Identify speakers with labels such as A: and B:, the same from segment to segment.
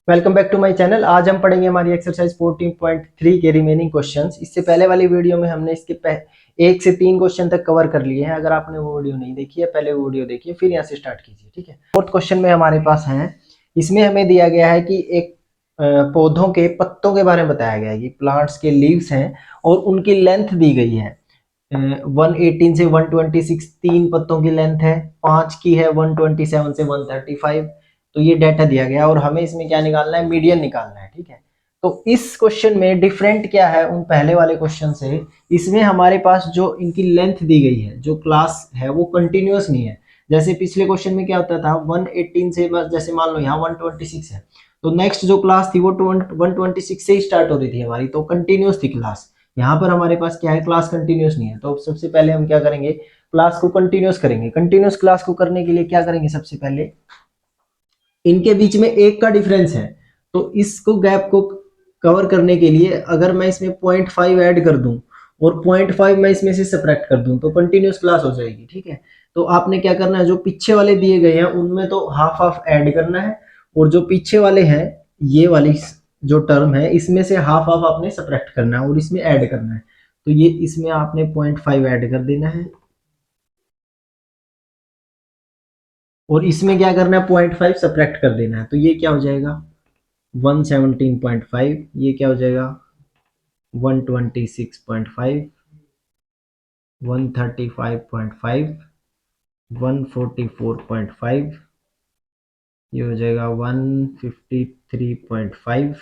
A: Welcome back to my channel. आज हम पढ़ेंगे हमारी एक्सरसाइज 14.3 के रिमेनिंग क्वेश्चंस। इससे पहले वाली वीडियो में हमने इसके 1 से 3 क्वेश्चन तक कवर कर लिए हैं। अगर आपने वो वीडियो नहीं देखी है, पहले वो वीडियो देखिए, फिर यहाँ से स्टार्ट कीजिए। ठीक है, फोर्थ क्वेश्चन में हमारे पास है, इसमें हमें दिया गया है कि एक पौधों के पत्तों के बारे में बताया गया है कि प्लांट्स के लीव्स हैं और उनकी लेंथ दी गई है 118 से 126 तीन पत्तों की लेंथ है, 5 की है 127 से 135। तो ये डाटा दिया गया और हमें इसमें क्या निकालना है, मीडियन निकालना है। ठीक है, तो इस क्वेश्चन में डिफरेंट क्या है उन पहले वाले क्वेश्चन से, इसमें हमारे पास जो इनकी लेंथ दी गई है, जो क्लास है वो कंटिन्यूअस नहीं है। जैसे पिछले क्वेश्चन में क्या होता था, 118 से जैसे मान लो यहाँ 126 है, तो नेक्स्ट जो क्लास थी वो 126 से ही स्टार्ट हो रही थी हमारी, तो कंटिन्यूअस थी क्लास। यहाँ पर हमारे पास क्या है, क्लास कंटिन्यूअस नहीं है। तो सबसे पहले हम क्या करेंगे, क्लास को कंटिन्यूअस करेंगे। कंटिन्यूअस क्लास को करने के लिए क्या करेंगे, सबसे पहले इनके बीच में एक का डिफरेंस है, तो इसको गैप को कवर करने के लिए अगर मैं इसमें 0.5 ऐड कर दूं और 0.5 मैं इसमें से सब्ट्रैक्ट कर दूं तो कंटिन्यूअस क्लास हो जाएगी। ठीक है, तो आपने क्या करना है, जो पीछे वाले दिए गए हैं उनमें तो हाफ हाफ ऐड करना है, और जो पीछे वाले हैं, ये वाली जो टर्म है, इसमें से हाफ हाफ आपने सब्ट्रैक्ट करना है और इसमें ऐड करना है। तो ये इसमें आपने 0.5 ऐड कर देना है और इसमें क्या करना है, 0.5 सब्ट्रैक्ट कर देना है। तो ये क्या हो जाएगा, 117.5, ये क्या हो जाएगा 126.5, 135.5, 144.5, ये हो जाएगा 153.5,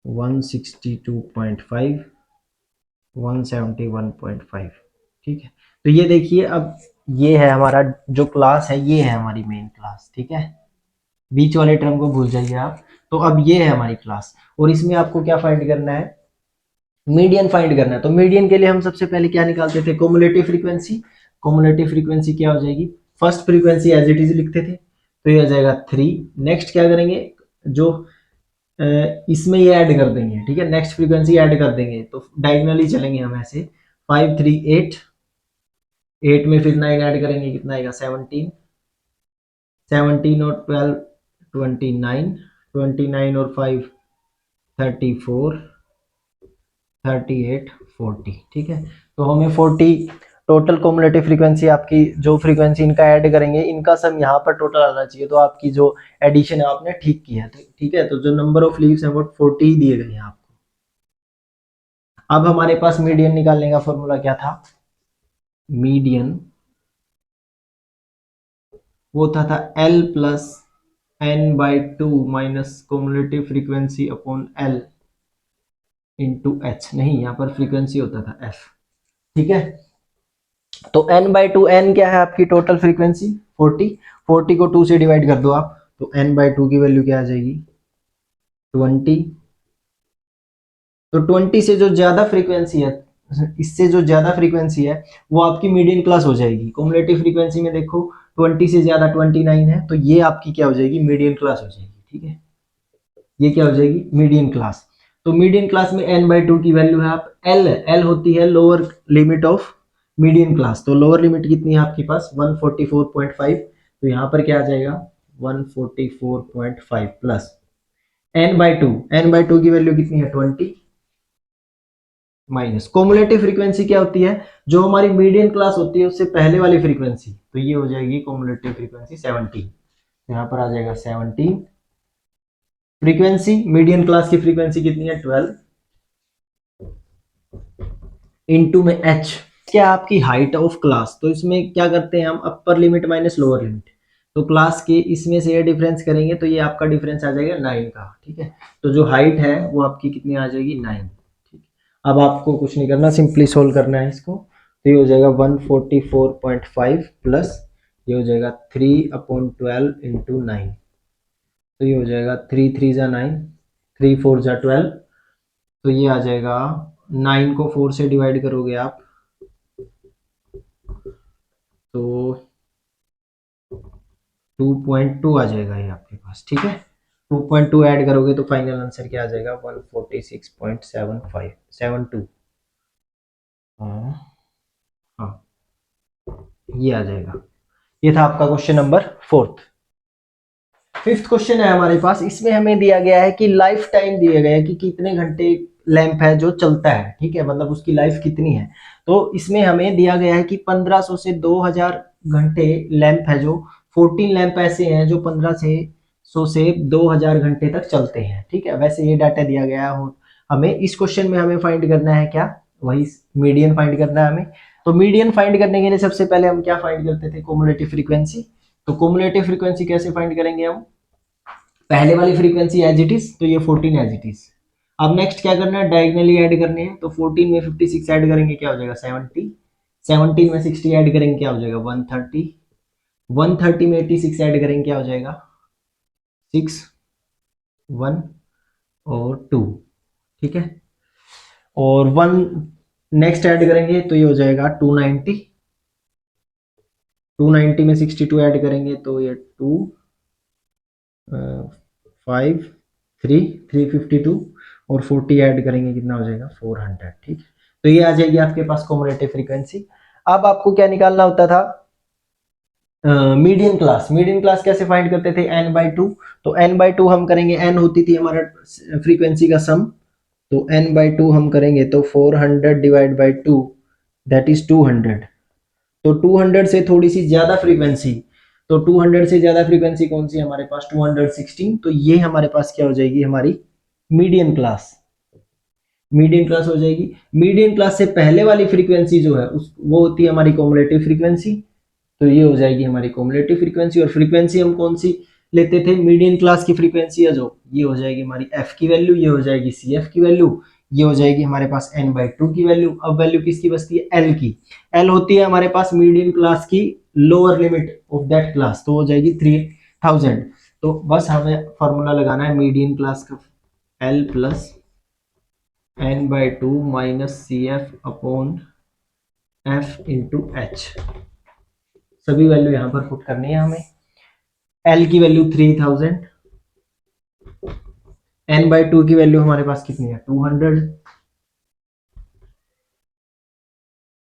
A: 162.5, 171.5। ठीक है, तो ये देखिए, अब ये है हमारा जो क्लास है, ये है हमारी मेन क्लास। ठीक है, बीच वाले टर्म को भूल जाइए आप। तो अब ये है हमारी क्लास और इसमें आपको क्या फाइंड करना है, मीडियन फाइंड करना है। तो मीडियन के लिए हम सबसे पहले क्या निकालते थे, कोमुलेटिव फ्रीक्वेंसी। कोमुलेटिव फ्रीक्वेंसी क्या हो जाएगी, first frequency as it is लिखते थे, तो ये आ जाएगा 3। नेक्स्ट क्या करेंगे, जो इसमें ये ऐड कर देंगे। ठीक है, नेक्स्ट फ्रीक्वेंसी ऐड कर देंगे, तो डायगनली चलेंगे हम ऐसे, 5 3 8, 8 में फिर 9 ऐड करेंगे, कितना आएगा 17, 17 और 12 29, 29 और 5 34, 38 40। ठीक है, तो हमें 40 टोटल कोमुलेटिव फ्रीक्वेंसी, आपकी जो फ्रीक्वेंसी इनका ऐड करेंगे, इनका सम यहाँ पर टोटल आना चाहिए। तो आपकी जो एडिशन है आपने ठीक की है। ठीक है, तो जो नंबर ऑफ लीव्स हैं वो 40 ही दिए गए हैं आपको। अब हमारे पास मीडियन निकालने का फॉर्मूला क्या था, मीडियन वो था L plus N by two minus cumulative frequency upon L into H. नहीं, यहाँ पर फ्रीक्वेंसी होता था एफ। ठीक है, तो n बाई टू, एन क्या है आपकी टोटल फ्रीक्वेंसी 40, 40 को 2 से डिवाइड कर दो आप, तो n बाई टू की वैल्यू क्या आ जाएगी 20। तो 20 से जो ज्यादा फ्रीक्वेंसी है, इससे जो ज्यादा फ्रीक्वेंसी है वो आपकी मीडियन क्लास हो जाएगी। कुमुलेटिव फ्रीक्वेंसी में देखो 20 से ज्यादा 29 है, तो ये आपकी क्या हो जाएगी, मीडियन क्लास हो जाएगी। ठीक है, ये क्या हो जाएगी, मीडियन क्लास। तो मीडियन क्लास में n बाई टू की वैल्यू है आप एल होती है lower limit of median class. तो लोअर लिमिट कितनी है आपके पास 144.5, तो यहाँ पर क्या आ जाएगा 144.5 प्लस n बाई टू की वैल्यू कितनी है 20, माइनस कोमुलेटिव फ्रीक्वेंसी क्या होती है, जो हमारी मीडियन क्लास होती है उससे पहले वाली फ्रीक्वेंसी, तो ये हो जाएगी कोमुलेटिव फ्रीक्वेंसी 17। यहाँ पर आ जाएगा 17। फ्रीक्वेंसी मीडियन क्लास की फ्रीक्वेंसी कितनी है 12, इनटू में h क्या आपकी हाइट ऑफ क्लास। तो इसमें क्या करते हैं हम, upper limit minus lower limit. तो क्लास के इसमें से ये डिफरेंस करेंगे तो ये आपका डिफरेंस आ जाएगा 9 का। ठीक है, तो जो हाइट है वो आपकी कितनी आ जाएगी 9। ठीक, अब आपको कुछ नहीं करना, सिंपली सोल्व करना है इसको। तो ये हो जाएगा 144.5 प्लस ये हो जाएगा 3/12 इंटू 9। तो ये हो जाएगा 3 3 जा 9, 3 4 जा 12, तो ये आ जाएगा 9 को 4 से डिवाइड करोगे आप तो 2.2 आ जाएगा ये आपके पास। ठीक है, 2.2 ऐड करोगे तो फाइनल आंसर क्या आ जाएगा 146.7572। हाँ हाँ, ये आ जाएगा। ये था आपका क्वेश्चन नंबर 4। फिफ्थ क्वेश्चन है हमारे पास, इसमें हमें दिया गया है कि लाइफ टाइम दिया गया है कि कितने घंटे लैंप है जो चलता है, ठीक है, मतलब उसकी लाइफ कितनी है। तो इसमें हमें दिया गया है कि 1500 से 2000 घंटे लैंप है, जो 14 लैंप ऐसे हैं जो 1500 से 2000 घंटे तक चलते हैं, ठीक है। वैसे ये डाटा दिया गया है, हमें इस क्वेश्चन में हमें फाइंड करना है क्या, वही मीडियन फाइंड करना है हमें। तो मीडियन फाइंड करने के लिए सबसे पहले हम क्या फाइंड करते थे, क्युमुलेटिव फ्रीक्वेंसी। तो क्युमुलेटिव फ्रीक्वेंसी कैसे फाइंड करेंगे हम, पहले वाली फ्रीक्वेंसी एज इट इज, तो ये 14 एज इट इज। अब नेक्स्ट क्या करना है, डायगनली ऐड करने हैं। तो 14 में 56 ऐड करेंगे क्या हो जाएगा 70, 17 में 60 ऐड करेंगे क्या हो जाएगा 130, 130 में 86 ऐड करेंगे क्या हो जाएगा 6, 1 और 2, ठीक है। और 1 नेक्स्ट ऐड करेंगे तो ये हो जाएगा 290, 290 में 62 ऐड करेंगे तो ये 2 5 3 352 और 40 ऐड करेंगे कितना हो जाएगा 400, ठीक। तो ये आ जाएगी आपके पास कॉम्युलेटिव फ्रीक्वेंसी। अब आपको क्या निकालना होता था, मीडियन क्लास। मीडियन क्लास कैसे फाइंड करते थे, n/2। तो n/2 हम करेंगे, n होती थी हमारा फ्रीक्वेंसी का सम, तो n/2 हम करेंगे तो 400 डिवाइड बाई 2 दैट इज 200। तो 200 से थोड़ी सी ज्यादा फ्रीक्वेंसी, तो 200 से ज्यादा फ्रीक्वेंसी कौन सी हमारे पास 216, तो ये हमारे पास क्या हो जाएगी हमारी मीडियन क्लास। मीडियन क्लास हो जाएगी। मीडियन क्लास से पहले वाली फ्रीक्वेंसी जो है उस वो होती है हमारी कॉमुलेटिव फ्रीक्वेंसी, तो ये हो जाएगी हमारी कॉमुलेटिव फ्रीक्वेंसी। और फ्रीक्वेंसी हम कौन सी लेते थे, मीडियन क्लास की फ्रीक्वेंसी है जो, ये हो जाएगी हमारी एफ की वैल्यू, ये हो जाएगी सी एफ की वैल्यू, ये हो जाएगी हमारे पास n/2 की वैल्यू। अब वैल्यू किसकी बचती है, एल की। एल होती है हमारे पास मीडियन क्लास की lower limit of that class, तो हो जाएगी 3000। तो बस हमें फॉर्मूला लगाना है मीडियन क्लास का, L plus n/2 minus C F upon F into H. सभी वैल्यू यहां पर पुट करनी है हमें। एल की वैल्यू 3000, n/2 की वैल्यू हमारे पास कितनी है 200,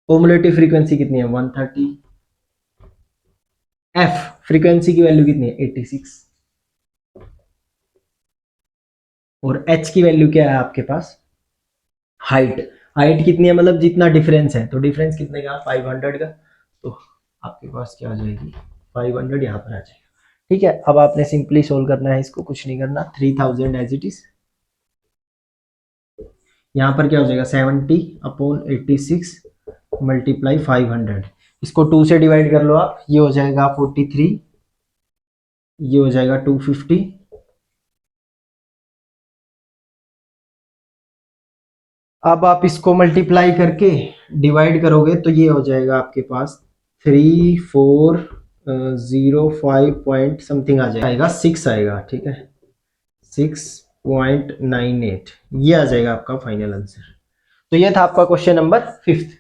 A: कोमुलेटिव फ्रीक्वेंसी कितनी है 130, एफ फ्रीक्वेंसी की वैल्यू कितनी है 86, और एच की वैल्यू क्या है आपके पास, हाइट। हाइट कितनी है, मतलब जितना डिफरेंस है, तो डिफरेंस कितने का 500 का, तो आपके पास क्या आ जाएगी 500 यहाँ पर आ जाएगा, ठीक है। अब आपने सिंपली सोल्व करना है इसको, कुछ नहीं करना, 3000 एज इट इज, यहाँ पर क्या हो जाएगा 70 अपॉन 86 मल्टीप्लाई 500, इसको 2 से डिवाइड कर लो आप, ये हो जाएगा 43, ये हो जाएगा 250, अब आप इसको मल्टीप्लाई करके डिवाइड करोगे तो ये हो जाएगा आपके पास 3405 पॉइंट समथिंग आ जाएगा, 6 आएगा, ठीक है 6.98, ये आ जाएगा आपका फाइनल आंसर। तो ये था आपका क्वेश्चन नंबर 5।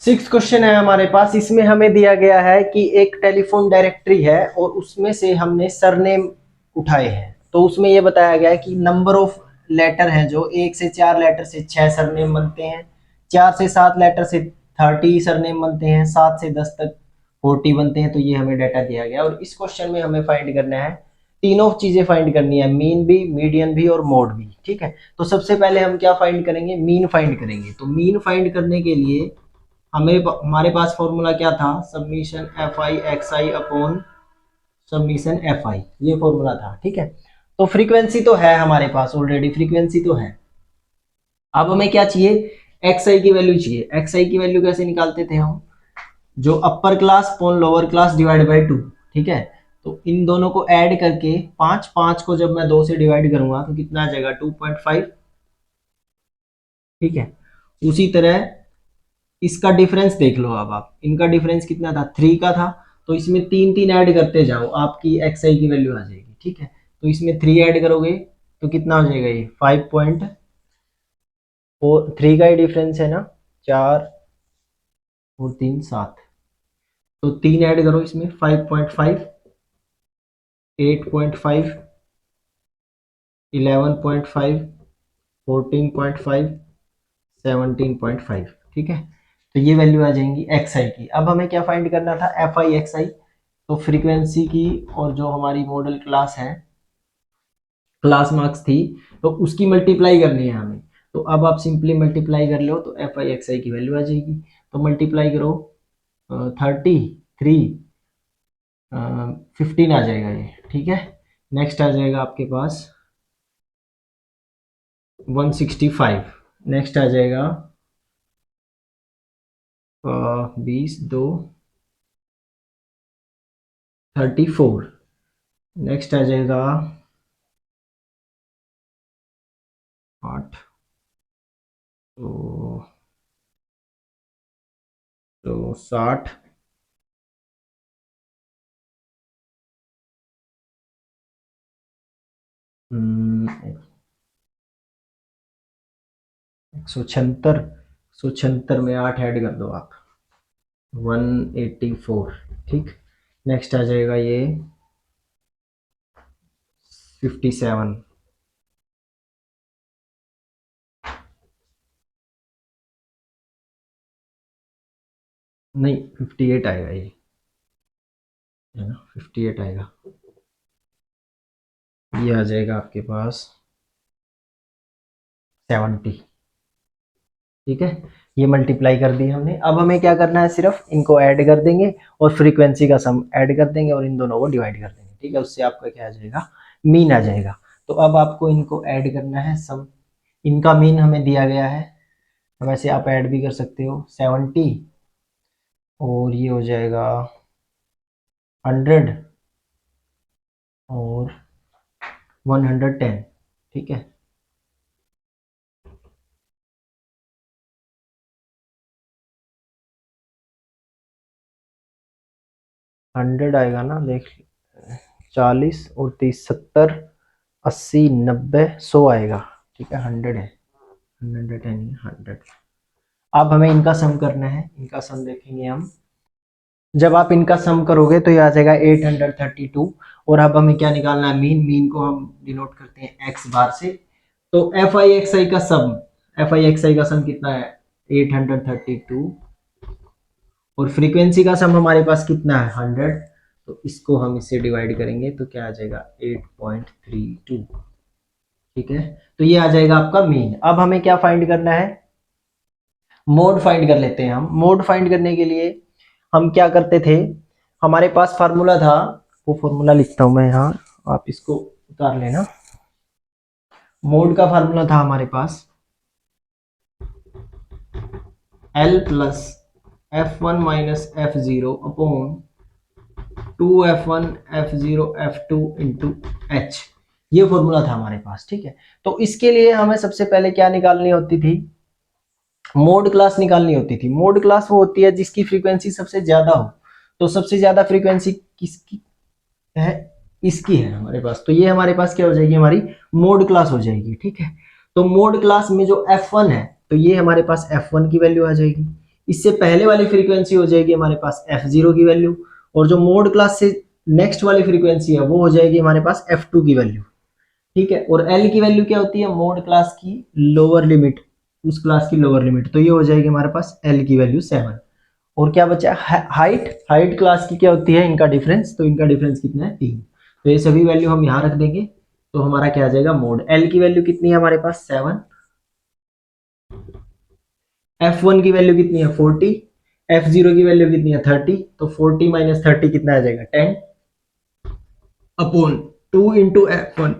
A: सिक्स क्वेश्चन है हमारे पास, इसमें हमें दिया गया है कि एक टेलीफोन डायरेक्टरी है और उसमें से हमने सरनेम उठाए हैं। तो उसमें यह बताया गया है कि नंबर ऑफ लेटर है जो 1 से 4 लेटर से 6 सरनेम बनते हैं, 4 से 7 लेटर से 30 सरनेम बनते हैं, 7 से 10 तक 40 बनते हैं। तो ये हमें डाटा दिया गया और इस क्वेश्चन में हमें फाइंड करना है, तीनों चीजें फाइंड करनी है, मीन भी, मीडियन भी और मोड भी, ठीक है। तो सबसे पहले हम क्या फाइंड करेंगे, मीन फाइंड करेंगे। तो मीन फाइंड करने के लिए हमारे पास फॉर्मूला क्या था, submission F I x I upon submission F I, ये फॉर्मूला था, ठीक है। तो फ्रीक्वेंसी तो है हमारे पास ऑलरेडी, फ्रीक्वेंसी तो है। अब हमें क्या चाहिए, एक्स आई की वैल्यू चाहिए। एक्स आई की वैल्यू कैसे निकालते थे हम, जो upper class upon lower class divide by 2, ठीक है। तो इन दोनों को ऐड करके 5 5 को जब मैं 2 से डिवाइड करूंगा तो कितना आ जाएगा 2.5, ठीक है। उसी तरह इसका डिफरेंस देख लो, अब आप इनका डिफरेंस कितना था 3 का था, तो इसमें 3 3 ऐड करते जाओ, आपकी एक्स आई की वैल्यू आ जाएगी, ठीक है। तो इसमें 3 ऐड करोगे तो कितना हो जाएगा, ये 5.3 का ही डिफरेंस है ना, 4 और 3 7, तो 3 ऐड करो इसमें 5.5, 8.5, 11.5, 14.5, 17.5, ठीक है। तो ये वैल्यू आ जाएंगी एक्स आई की। अब हमें क्या फाइंड करना था, एफ आई एक्स आई। तो फ्रीक्वेंसी की और जो हमारी मॉडल क्लास है, क्लास मार्क्स थी, तो उसकी मल्टीप्लाई करनी है हमें। तो अब आप सिंपली मल्टीप्लाई कर लो तो एफ आई एक्स आई की वैल्यू आ जाएगी। तो मल्टीप्लाई करो 33, 15 आ जाएगा ये, ठीक है। नेक्स्ट आ जाएगा आपके पास 165। नेक्स्ट आ जाएगा 20, 2, 34। नेक्स्ट आ जाएगा 8, तो 60, 176 में 8 ऐड कर दो आप, 184, ठीक। नेक्स्ट आ जाएगा ये 57, नहीं 58 आएगा ये, है ना, 58 आएगा। ये आ जाएगा आपके पास 70, ठीक है। ये मल्टीप्लाई कर दी हमने। अब हमें क्या करना है, सिर्फ इनको ऐड कर देंगे और फ्रीक्वेंसी का सम ऐड कर देंगे और इन दोनों को डिवाइड कर देंगे, ठीक है। उससे आपका क्या आ जाएगा, मीन आ जाएगा। तो अब आपको इनको ऐड करना है सम, इनका मीन हमें दिया गया है, वैसे आप ऐड भी कर सकते हो 70, और ये हो जाएगा 100 और 110, ठीक है। हंड्रेड आएगा ना, देख, 40 और 30, 70, 80, 90, 100 आएगा, ठीक है। 100 है, 110, 100। अब हमें इनका सम करना है, इनका सम देखेंगे हम। जब आप इनका सम करोगे तो ये आ जाएगा 832। और अब हमें क्या निकालना है, मीन। मीन को हम डिनोट करते हैं एक्स बार से। तो एफ आई एक्स आई का सम, एफ आई एक्स आई का सम कितना है, 832, और फ्रीक्वेंसी का सम हमारे पास कितना है, 100। तो इसको हम इससे डिवाइड करेंगे तो क्या आ जाएगा, 8.32, ठीक है। तो ये आ जाएगा आपका मीन। अब हमें क्या फाइंड करना है, मोड फाइंड कर लेते हैं हम। मोड फाइंड करने के लिए हम क्या करते थे, हमारे पास फार्मूला था, वो फार्मूला लिखता हूं मैं यहाँ, आप इसको उतार लेना। मोड का फार्मूला था हमारे पास L plus F1 minus F0 upon 2F1 F0 F2 into H. ये फॉर्मूला था हमारे पास, ठीक है। तो इसके लिए हमें सबसे पहले क्या निकालनी होती थी, मोड क्लास निकालनी होती थी। मोड क्लास वो होती है जिसकी फ्रीक्वेंसी सबसे ज्यादा हो। तो सबसे ज्यादा फ्रीक्वेंसी किसकी है, इसकी है हमारे पास। तो ये हमारे पास क्या हो जाएगी, हमारी मोड क्लास हो जाएगी, ठीक है। तो मोड क्लास में जो F1 है, तो ये हमारे पास F1 की वैल्यू आ जाएगी। इससे पहले वाली फ्रीक्वेंसी हो जाएगी हमारे पास F0 की वैल्यू, और जो मोड क्लास से नेक्स्ट वाली फ्रीक्वेंसी है वो हो जाएगी हमारे पास F2 की वैल्यू, ठीक है। और L की वैल्यू क्या होती है, मोड क्लास की लोअर लिमिट, उस क्लास की लोअर लिमिट। तो ये हो जाएगी हमारे पास L की वैल्यू 7। और क्या बचा, हाइट। हाइट क्लास की क्या होती है, इनका डिफरेंस। तो इनका डिफरेंस कितना है, 3। तो ये सभी वैल्यू हम यहाँ रख देंगे। तो हमारा क्या आ जाएगा, मोड। एल की वैल्यू कितनी है हमारे पास, 7। F1 की वैल्यू कितनी है, 40। F0 की वैल्यू कितनी है, 30। तो 40 माइनस 30 कितना आ जाएगा, 10 अपॉन 2 इंटू F1।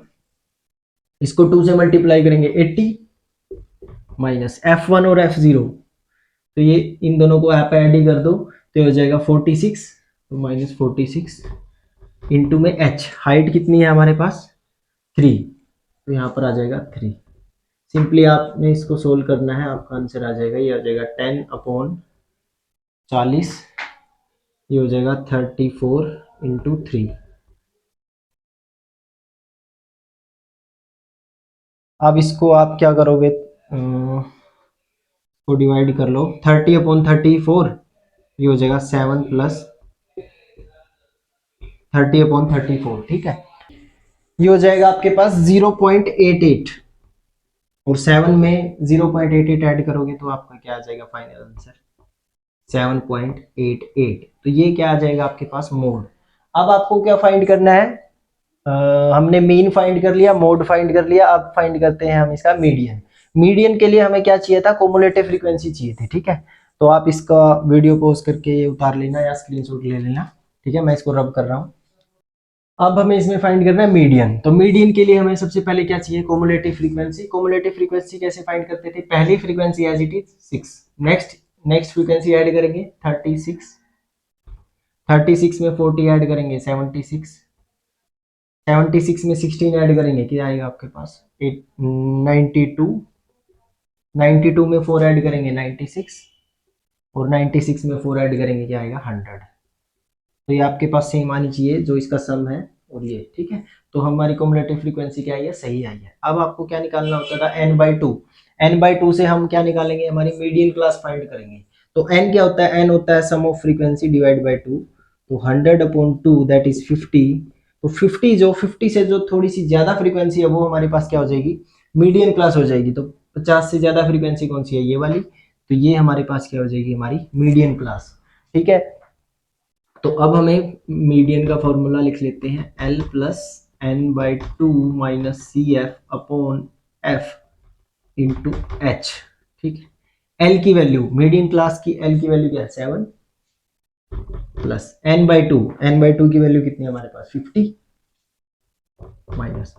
A: इसको 2 से मल्टीप्लाई करेंगे 80, माइनस F1 और F0। तो ये इन दोनों को यहाँ पे ऐड ही कर दो, तो हो जाएगा 46। तो माइनस 46 इंटू में h, हाइट कितनी है हमारे पास, 3। तो यहाँ पर आ जाएगा 3। सिंपली आपने इसको सोल्व करना है, आपका आंसर आ जाएगा, ये आ जाएगा 10 अपॉन 40। ये हो जाएगा 34 इंटू 3। अब इसको आप क्या करोगे, को डिवाइड कर लो, 30 अपॉन 34, ये हो जाएगा 7 प्लस 30 अपॉन 34, ठीक है। ये हो जाएगा आपके पास 0.88, और 7 में 0.88 ऐड करोगे तो आपका क्या आ जाएगा फाइनल आंसर, 7.88। तो ये क्या आ जाएगा आपके पास, मोड। अब आपको क्या फाइंड करना है, हमने मीन फाइंड कर लिया, मोड फाइंड कर लिया, अब फाइंड करते हैं हम इसका मीडियन। मीडियन के लिए हमें क्या चाहिए था, कोमुलेटिव फ्रीक्वेंसी चाहिए थी, ठीक है। तो आप इसका वीडियो पॉज करके ये उतार लेना या स्क्रीनशॉट ले लेना, ठीक है, मैं इसको रब कर रहा हूँ। अब हमें इसमें फाइंड करना है मीडियन। तो मीडियन के लिए हमें सबसे पहले क्या चाहिए, कोमुलेटिव फ्रीक्वेंसी। कोमुलेटिव फ्रीक्वेंसी कैसे फाइंड करते थे, पहली frequency as it is 6, next next frequency add करेंगे 36, 36 में 40 ऐड करेंगे 76, 76 में 16 ऐड करेंगे क्या आएगा आपके पास 92, 92 में 4 ऐड करेंगे 96, और 96 में 4 ऐड करेंगे क्या आएगा 100। तो ये आपके पास सेम आनी चाहिए जो इसका सम है और ये, ठीक है। तो हमारी कम्युलेटिव फ्रीक्वेंसी क्या आई है, सही आई है। अब आपको क्या निकालना होता था, n/2। n/2 से हम क्या निकालेंगे, हमारी मीडियन क्लास फाइंड करेंगे। तो n क्या होता है, n होता है सम ऑफ फ्रीक्वेंसी डिवाइड बाई 2। तो 100/2 दैट इज 50। तो 50 से जो थोड़ी सी ज्यादा फ्रीक्वेंसी है वो हमारे पास क्या हो जाएगी, मीडियन क्लास हो जाएगी। तो 50 से ज्यादा फ्रीक्वेंसी कौन सी है, ये वाली। तो ये हमारे पास क्या हो जाएगी, हमारी मीडियन क्लास, ठीक है। तो अब हमें मीडियन का फॉर्मूला लिख लेते हैं, L plus n/2 minus C F upon F into H, ठीक है। L की वैल्यू, मीडियन क्लास की L की वैल्यू क्या है 7, प्लस n/2 की वैल्यू कितनी है हमारे पास 50, माइनस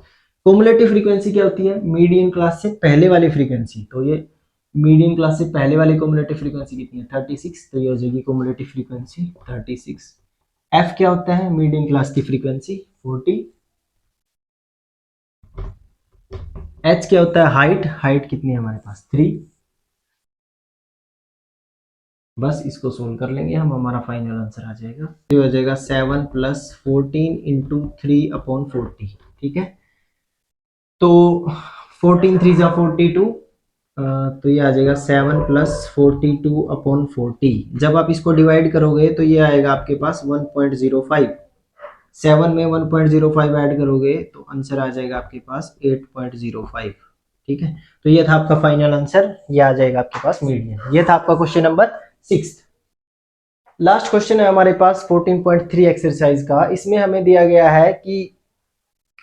A: कुमुलेटिव फ्रीक्वेंसी क्या होती है, मीडियन क्लास से पहले वाली फ्रीक्वेंसी। तो ये मीडियन क्लास से पहले वाली कुमुलेटिव फ्रीक्वेंसी कितनी है 36, तो ये हो जाएगी कुमुलेटिव फ्रीक्वेंसी 36। एफ क्या होता है, मीडियन क्लास की फ्रीक्वेंसी 40। एच क्या होता है, हाइट, हाइट कितनी है हमारे पास 3। बस इसको सोल्व कर लेंगे हम, हमारा फाइनल आंसर आ जाएगा, ये हो जाएगा 7 प्लस 14 इंटू 3/40, ठीक है। तो 14 3 जा 42, तो ये आ जाएगा 7 प्लस 42/40। जब आप इसको डिवाइड करोगे तो ये आएगा आपके पास 1.05। 7 में 1.05 ऐड करोगे तो आंसर आ जाएगा आपके पास 8.05, ठीक है। तो ये था आपका फाइनल आंसर, ये आ जाएगा आपके पास मीडियन। ये था आपका क्वेश्चन नंबर 6। लास्ट क्वेश्चन है हमारे पास 14.3 एक्सरसाइज का। इसमें हमें दिया गया है कि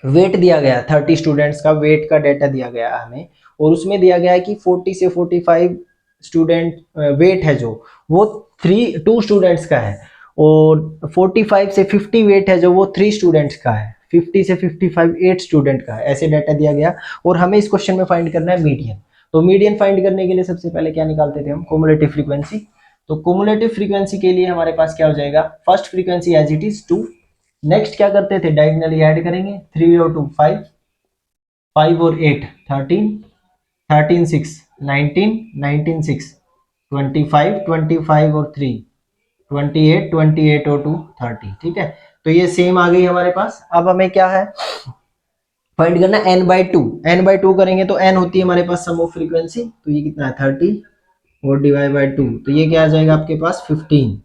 A: वेट दिया गया है 30 स्टूडेंट्स का, वेट का डेटा दिया गया है हमें, और उसमें दिया गया है कि 40 से 45 स्टूडेंट वेट है जो वो 2 स्टूडेंट्स का है, और 45 से 50 वेट है जो वो 3 स्टूडेंट्स का है, 50 से 55 8 स्टूडेंट का है, ऐसे डाटा दिया गया। और हमें इस क्वेश्चन में फाइंड करना है मीडियन। तो मीडियन फाइंड करने के लिए सबसे पहले क्या निकालते थे हम, कुमुलेटिव फ्रीक्वेंसी। तो कुमुलेटिव फ्रीक्वेंसी के लिए हमारे पास क्या हो जाएगा, first frequency as it is 2। Next क्या करते थे, डायगोनली ऐड करेंगे, 3 और 2 5, 5 और 8 13, 13 6 19, 19 6 25, 25 और 3 28, 28 और 2 30, ठीक है। तो ये सेम आ गई हमारे पास। अब हमें क्या है, फाइंड करना n/2। n/2 करेंगे तो n होती है हमारे पास सम ऑफ फ्रीक्वेंसी, तो ये कितना है 30, और डिवाइड बाई 2, तो ये क्या आ जाएगा आपके पास 15।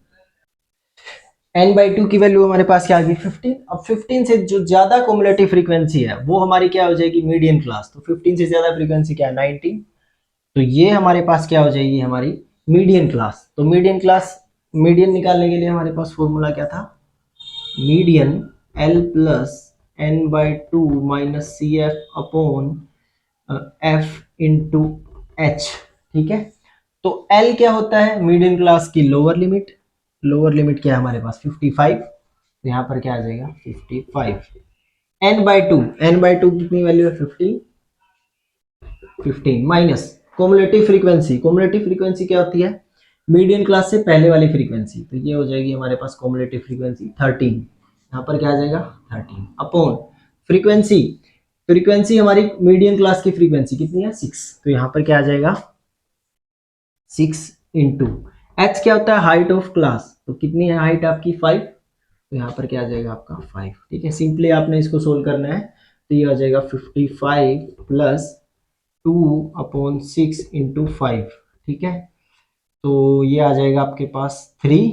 A: n/2 की वैल्यू हमारे पास क्या आ गई 15। अब 15 से जो ज्यादा कुमुलेटिव फ्रीक्वेंसी है वो हमारी क्या हो जाएगी, मीडियन क्लास। तो 15 से ज्यादा फ्रीक्वेंसी क्या है 19, तो ये हमारे पास क्या हो जाएगी, हमारी मीडियन क्लास। तो मीडियन क्लास, मीडियन निकालने के लिए हमारे पास फॉर्मूला क्या था, median L plus n/2 minus C F upon F into H, ठीक है। तो L क्या होता है, मीडियन क्लास की लोअर लिमिट। लोअर लिमिट क्या है हमारे पास 55, तो यहाँ पर क्या आ जाएगा 55। n/2, n/2 कितनी वैल्यू है 15, 15 minus cumulative frequency. Cumulative frequency क्या होती है, मीडियन क्लास से पहले वाली फ्रीक्वेंसी, तो ये हो जाएगी हमारे पास कोमुलेटिव फ्रीक्वेंसी 13। यहाँ पर क्या आ जाएगा 13 अपॉन फ्रीक्वेंसी। फ्रीक्वेंसी हमारी मीडियन क्लास की फ्रीक्वेंसी कितनी है 6, तो यहाँ पर क्या आ जाएगा 6 इंटू एच क्या होता है, हाइट ऑफ क्लास। तो कितनी है हाइट आपकी 5, तो यहाँ पर क्या आ जाएगा आपका 5, ठीक है। सिंपली आपने इसको सोल्व करना है, तो ये आ जाएगा 55 प्लस 2/6 इंटू 5, ठीक है। तो ये आ जाएगा आपके पास 3,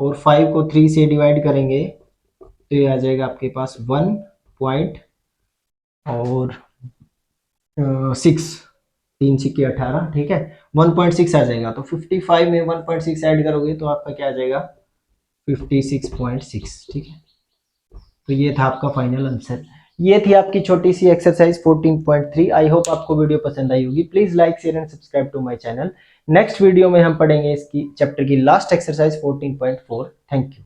A: और 5 को 3 से डिवाइड करेंगे तो ये आ जाएगा आपके पास 1 पॉइंट और 6, 3 सिक्के 18, ठीक है, 1.6 आ जाएगा। तो 55 में 1.6 ऐड करोगे तो आपका क्या आ जाएगा 56.6, ठीक है। तो ये था आपका फाइनल आंसर। ये थी आपकी छोटी सी एक्सरसाइज 14.3। आई होप आपको वीडियो पसंद आई होगी। Please like share and subscribe to my channel. Next video में हम पढ़ेंगे इसकी चैप्टर की लास्ट एक्सरसाइज 14.4। Thank you.